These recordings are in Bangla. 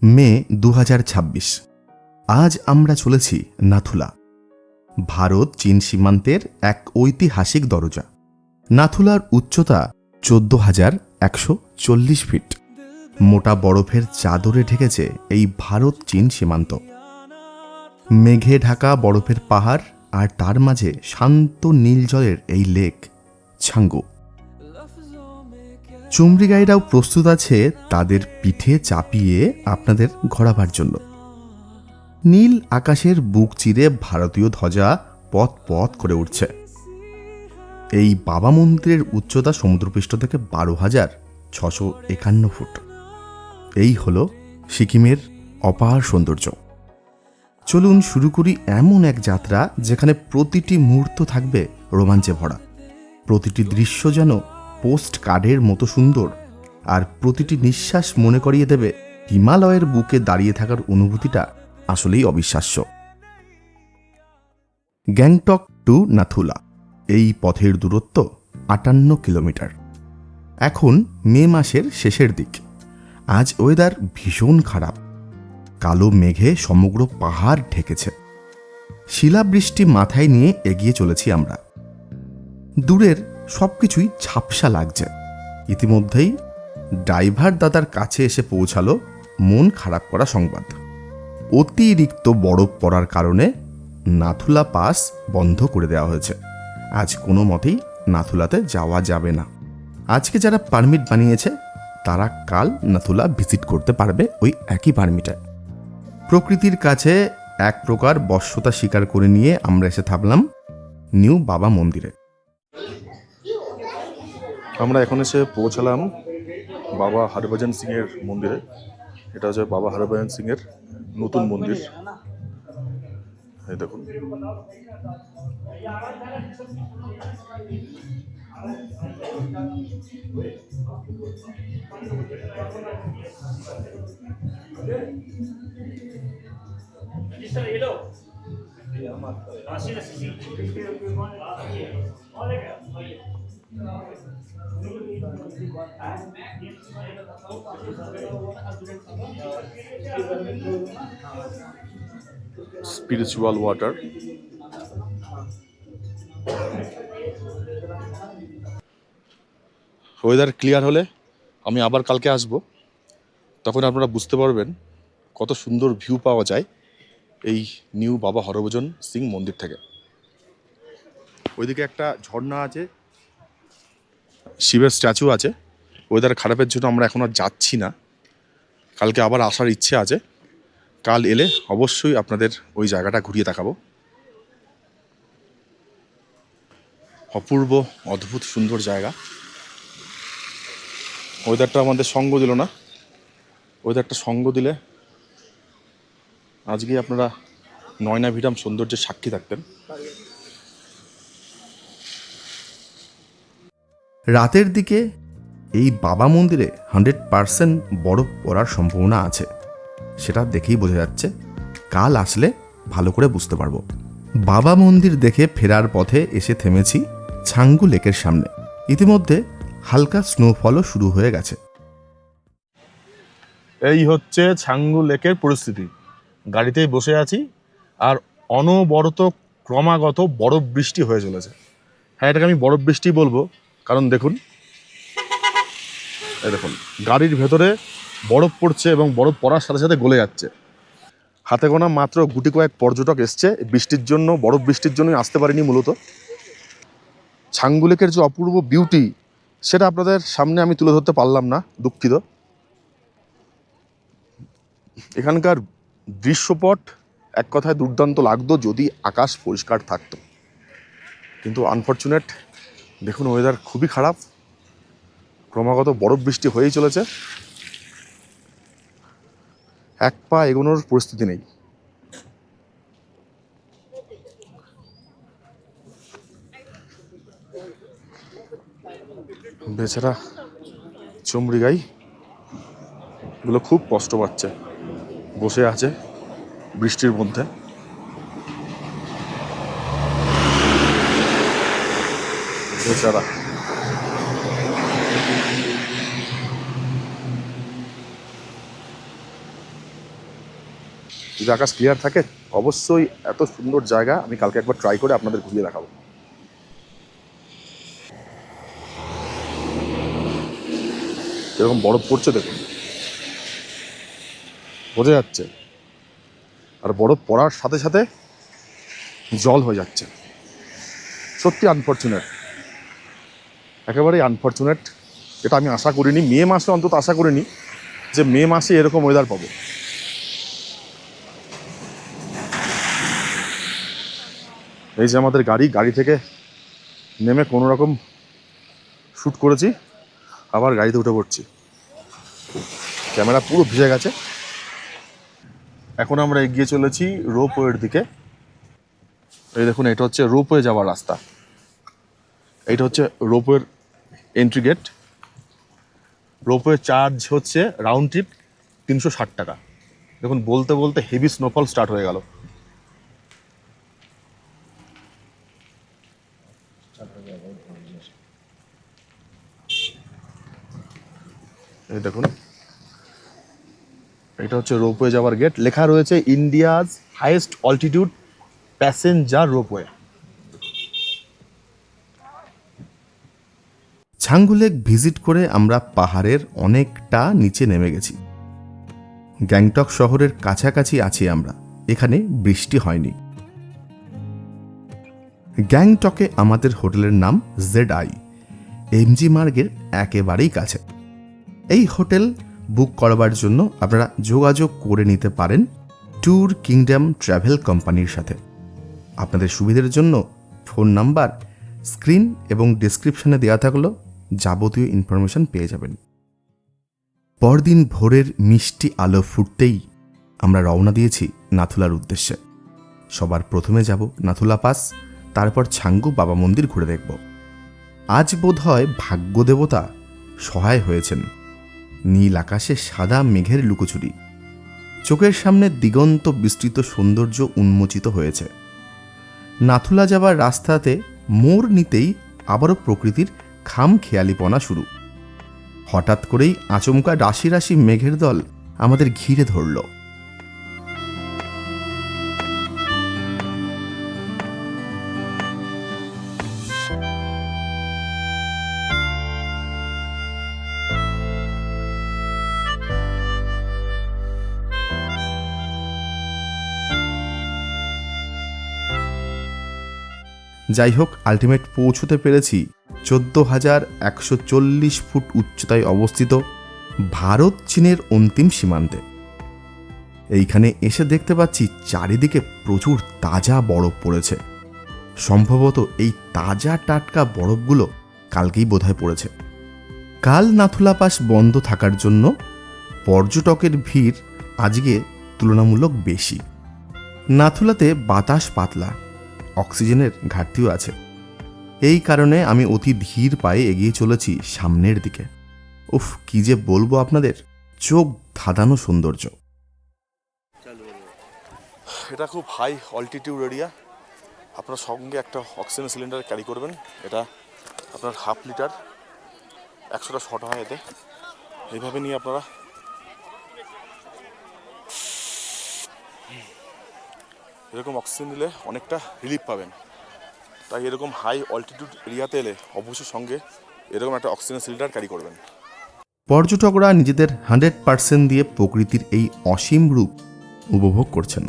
মে 2026। আজ আমরা চলেছি নাথুলা, ভারত চীন সীমান্তের এক ঐতিহাসিক দরজা। নাথুলার উচ্চতা 14,140 ফিট। মোটা বরফের চাদরে ঢেকেছে এই ভারত চীন সীমান্ত। মেঘে ঢাকা বরফের পাহাড়, আর তার মাঝে শান্ত নীল জলের এই লেক ছাঙ্গু। চুমরি গাইরাও প্রস্তুত আছে তাদের পিঠে চাপিয়ে আপনাদের ঘোরাবার জন্য। নীল আকাশের বুক চিরে ভারতীয় ধ্বজা পথ পথ করে উঠছে। এই বাবা মন্দিরের উচ্চতা সমুদ্রপৃষ্ঠ থেকে 12,651 ফুট। এই হল সিকিমের অপার সৌন্দর্য। চলুন শুরু করি এমন এক যাত্রা যেখানে প্রতিটি মুহূর্ত থাকবে রোমাঞ্চে ভরা। প্রতিটি দৃশ্য যেন পোস্ট কার্ডের মতো সুন্দর, আর প্রতিটি নিঃশ্বাস মনে করিয়ে দেবে হিমালয়ের বুকে দাঁড়িয়ে থাকার অনুভূতিটা আসলেই অবিশ্বাস্য। গ্যাংটক টু নাথুলা এই পথের দূরত্ব 58 কিলোমিটার। এখন মে মাসের শেষের দিক। আজ ওয়েদার ভীষণ খারাপ। কালো মেঘে সমগ্র পাহাড় ঢেকেছে। শিলাবৃষ্টি মাথায় নিয়ে এগিয়ে চলেছি আমরা। দূরের সবকিছুই ঝাপসা লাগছে। ইতিমধ্যেই ড্রাইভার দাদার কাছে এসে পৌঁছালো মন খারাপ করা সংবাদ। অতিরিক্ত বরফ পড়ার কারণে নাথুলা পাস বন্ধ করে দেওয়া হয়েছে। আজ কোনো মতেই নাথুলাতে যাওয়া যাবে না। আজকে যারা পারমিট বানিয়েছে তারা কাল নাথুলা ভিজিট করতে পারবে ওই একই পারমিটে। প্রকৃতির কাছে এক প্রকার বশ্যতা স্বীকার করে নিয়ে আমরা এসে থাকলাম নিউ বাবা মন্দিরে। আমরা এখন এসে পৌঁছালাম বাবা হরভজন সিংয়ের মন্দিরে। এটা হচ্ছে বাবা হরভজন সিংয়ের নতুন মন্দির। এই দেখুন, স্পিরিচুয়াল ওয়াটার। ওয়েদার ক্লিয়ার হলে আমি আবার কালকে আসব, তখন আপনারা বুঝতে পারবেন কত সুন্দর ভিউ পাওয়া যায় এই নিউ বাবা হরভজন সিং মন্দির থেকে। ওইদিকে একটা ঝর্ণা আছে, শিবের স্ট্যাচু আছে। ওয়েদার খারাপের জন্য আমরা এখন আর যাচ্ছি না। কালকে আবার আসার ইচ্ছে আছে। কাল এলে অবশ্যই আপনাদের ওই জায়গাটা ঘুরিয়ে দেখাবো। অপূর্ব অদ্ভুত সুন্দর জায়গা। ওয়েদারটা আমাদের সঙ্গ দিল না। ওয়েদারটা সঙ্গ দিলে আজকে আপনারা নয়নাভিরাম সৌন্দর্যের সাক্ষী থাকতেন। রাতের দিকে এই বাবা মন্দিরে 100% বরফ পড়ার সম্ভাবনা আছে। সেটা দেখেই বোঝা যাচ্ছে। কাল আসলে ভালো করে বুঝতে পারবো। বাবা মন্দির দেখে ফেরার পথে এসে থেমেছি ছাঙ্গু লেকের সামনে। ইতিমধ্যে হালকা স্নোফলও শুরু হয়ে গেছে। এই হচ্ছে ছাঙ্গু লেকের পরিস্থিতি। গাড়িতেই বসে আছি, আর অনবরত ক্রমাগত বরফ বৃষ্টি হয়ে চলেছে। হ্যাঁ, এটাকে আমি বরফ বৃষ্টি বলবো, কারণ দেখুন, এই দেখুন গাড়ির ভেতরে বরফ পড়ছে এবং বরফ পড়ার সাথে সাথে গলে যাচ্ছে। হাতে গোনা মাত্র গুটি কয়েক পর্যটক এসছে বৃষ্টির জন্য, বরফ বৃষ্টির জন্যই আসতে পারিনি মূলত। ছাঙ্গু লেকের যে অপূর্ব বিউটি সেটা আপনাদের সামনে আমি তুলে ধরতে পারলাম না, দুঃখিত। এখানকার দৃশ্যপট এক কথায় দুর্দান্ত লাগতো যদি আকাশ পরিষ্কার থাকতো, কিন্তু আনফর্চুনেট দেখুন ওয়েদার খুবই খারাপ। ক্রমাগত বরফ বৃষ্টি হয়েই চলেছে। এক পা এগোনোর পরিস্থিতি নেই। বেচারা চুমরি গাই গুলো খুব কষ্ট পাচ্ছে, বসে আছে বৃষ্টির মধ্যে। বেচারা যদি আকাশ ক্লিয়ার থাকে অবশ্যই এত সুন্দর জায়গা আমি কালকে একবার ট্রাই করে আপনাদের ঘুরিয়ে দেখাবো। এরকম বরফ পড়ছে দেখুন, বোঝা যাচ্ছে। আর বরফ পড়ার সাথে সাথে জল হয়ে যাচ্ছে। সত্যি আনফর্চুনেট, একেবারেই আনফর্চুনেট। এটা আমি আশা করিনি, মে মাসে অন্তত আশা করিনি যে মে মাসে এরকম ওয়েদার পাবো। এই যে আমাদের গাড়ি থেকে নেমে কোনো রকম শ্যুট করেছি, আবার গাড়িতে উঠে পড়ছি। ক্যামেরা পুরো ভিজে গেছে। এখন আমরা এগিয়ে চলেছি রোপওয়ের দিকে। এই দেখুন, এটা হচ্ছে রোপওয়ে যাওয়ার রাস্তা। এইটা হচ্ছে রোপওয়ের এন্ট্রি গেট। রোপওয়ে চার্জ হচ্ছে রাউন্ড ট্রিপ 360 টাকা। দেখুন, বলতে বলতে হেভি স্নোফল স্টার্ট হয়ে গেল। এই দেখুন, এটা হচ্ছে রোপওয়ে যাওয়ার গেট। লেখা রয়েছে India's highest altitude passenger ropeway. Changu lake visit করে আমরা পাহাড়ের অনেকটা নিচে নেমে গেছি। গ্যাংটক শহরের কাছাকাছি আছি আমরা, এখানে বৃষ্টি হয়নি। গ্যাংটকে আমাদের হোটেলের নাম ZI, এমজি মার্গের একেবারেই কাছে। এই হোটেল বুক করবার জন্য আপনারা যোগাযোগ করে নিতে পারেন ট্যুর কিংডম ট্রাভেল কোম্পানির সাথে। আপনাদের সুবিধার জন্য ফোন নাম্বার স্ক্রিন এবং ডেসক্রিপশনে দেওয়া থাকলো, যাবতীয় ইনফরমেশন পেয়ে যাবেন। পরদিন ভোরের মিষ্টি আলো ফুটতেই আমরা রওনা দিয়েছি নাথুলার উদ্দেশ্যে। সবার প্রথমে যাব নাথুলা পাস, তারপর ছাঙ্গু বাবা মন্দির ঘুরে দেখব। আজ বোধহয় ভাগ্যদেবতা সহায় হয়েছেন। নীল আকাশে সাদা মেঘের লুকোচুরি, চোখের সামনে দিগন্ত বিস্তৃত সৌন্দর্য উন্মোচিত হয়েছে। নাথুলা যাবার রাস্তাতে মোড় নিতেই আবারও প্রকৃতির খামখেয়ালিপনা শুরু। হঠাৎ করেই আচমকা রাশি রাশি মেঘের দল আমাদের ঘিরে ধরল। যাই হোক, আলটিমেট পৌঁছতে পেরেছি 14,140 ফুট উচ্চতায় অবস্থিত ভারত চীনের অন্তিম সীমান্তে। এইখানে এসে দেখতে পাচ্ছি চারিদিকে প্রচুর তাজা বরফ পড়েছে। সম্ভবত এই তাজা টাটকা বরফগুলো কালকেই বোধহয় পড়েছে। কাল নাথুলা পাস বন্ধ থাকার জন্য পর্যটকের ভিড় আজকে তুলনামূলক বেশি। নাথুলাতে বাতাস পাতলা, অক্সিজেনের ঘাটতিও আছে। এই কারণে আমি অতি ধীর পায়ে এগিয়ে চলেছি সামনের দিকে। উফ, কি যে বলবো আপনাদের, চোখ ধাঁধানো সৌন্দর্য। এটা খুব হাই অল্টিটিউড এরিয়া। আপনার সঙ্গে একটা অক্সিজেন সিলিন্ডার ক্যারি করবেন। এটা আপনার 1/2 লিটার, 100টা শট হয় এতে। এইভাবে নিয়ে আপনারা এরকম অক্সিজেন নিলে অনেকটা রিলিফ পাবেন। তাই এরকম হাই অল্টিটিউড এরিয়াতে এলে অবশ্যই সঙ্গে এরকম একটা অক্সিজেন সিলিন্ডার ক্যারি করবেন। পর্যটকরা নিজেদের 100% দিয়ে প্রকৃতির এই অসীম রূপ উপভোগ করছেন।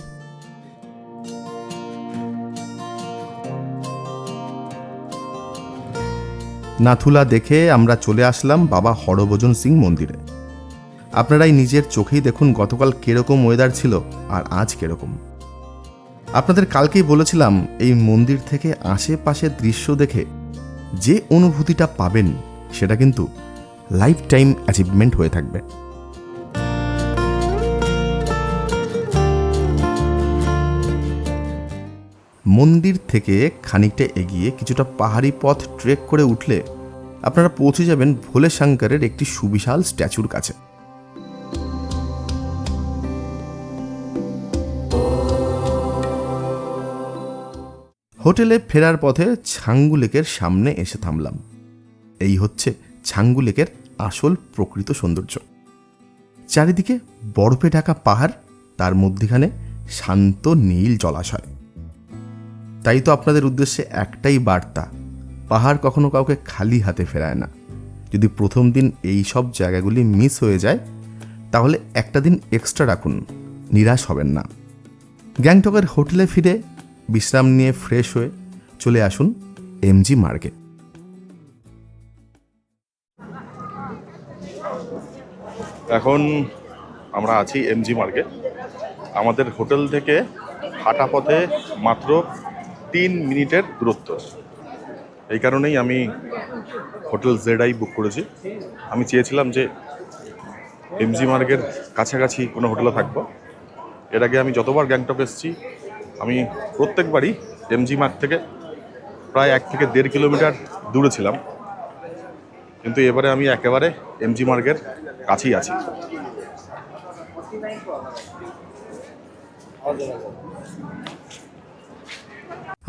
নাথুলা দেখে আমরা চলে আসলাম বাবা হরভজন সিং মন্দিরে। আপনারাই নিজের চোখেই দেখুন গতকাল কিরকম ওয়েদার ছিল আর আজ কিরকম। আপনাদের কালকেই বলেছিলাম এই মন্দির থেকে আশেপাশের দৃশ্য দেখে যে অনুভূতিটা পাবেন সেটা কিন্তু লাইফ টাইম অ্যাচিভমেন্ট হয়ে থাকবে। মন্দির থেকে খানিকটা এগিয়ে কিছুটা পাহাড়ি পথ ট্রেক করে উঠলে আপনারা পৌঁছে যাবেন ভোলে শঙ্করের একটি সুবিশাল স্ট্যাচুর কাছে। হোটেলে ফেরার পথে ছাঙ্গু লেকের সামনে এসে থামলাম। এই হচ্ছে ছাঙ্গু লেকের আসল প্রকৃত সৌন্দর্য। চারিদিকে বরফে ঢাকা পাহাড়, তার মধ্যখানে শান্ত নীল জলাশয়। তাই তো আপনাদের উদ্দেশ্যে একটাই বার্তা, পাহাড় কখনো কাউকে খালি হাতে ফেরায় না। যদি প্রথম দিন এই সব জায়গাগুলি মিস হয়ে যায় তাহলে একটা দিন এক্সট্রা রাখুন, নিরাশ হবেন না। গ্যাংটকের হোটেলে ফিরে বিশ্রাম নিয়ে ফ্রেশ হয়ে চলে আসুন এমজি মার্গে। এখন আমরা আছি এমজি মার্গে। আমাদের হোটেল থেকে হাঁটা পথে মাত্র 3 মিনিটের দূরত্ব। এই কারণেই আমি হোটেল জেডআই বুক করেছি। আমি চেয়েছিলাম যে এমজি মার্গের কাছাকাছি কোনো হোটেলে থাকবো। এর আগে আমি যতবার গ্যাংটক এসেছি আমি প্রত্যেকবারই এমজি মার্গ থেকে প্রায় 1 থেকে 1.5 কিলোমিটার দূরে ছিলাম, কিন্তু এবারে আমি একেবারে এমজি মার্গের কাছেই আছি।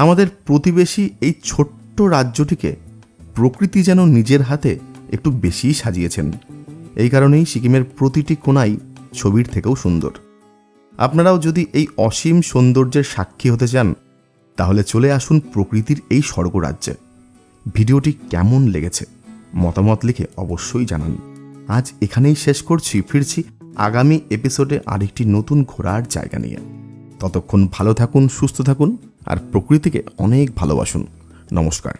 আমাদের প্রতিবেশী এই ছোট্ট রাজ্যটিকে প্রকৃতি যেন নিজের হাতে একটু বেশিই সাজিয়েছেন। এই কারণেই সিকিমের প্রতিটি কোণাই ছবির থেকেও সুন্দর। আপনারাও যদি এই অসীম সৌন্দর্যের সাক্ষী হতে চান তাহলে চলে আসুন প্রকৃতির এই স্বর্গরাজ্যে। ভিডিওটি কেমন লেগেছে মতামত লিখে অবশ্যই জানান। আজ এখানেই শেষ করছি, ফিরছি আগামী এপিসোডে আরেকটি নতুন ঘোরার জায়গা নিয়ে। ততক্ষণ ভালো থাকুন, সুস্থ থাকুন আর প্রকৃতিকে অনেক ভালোবাসুন। নমস্কার।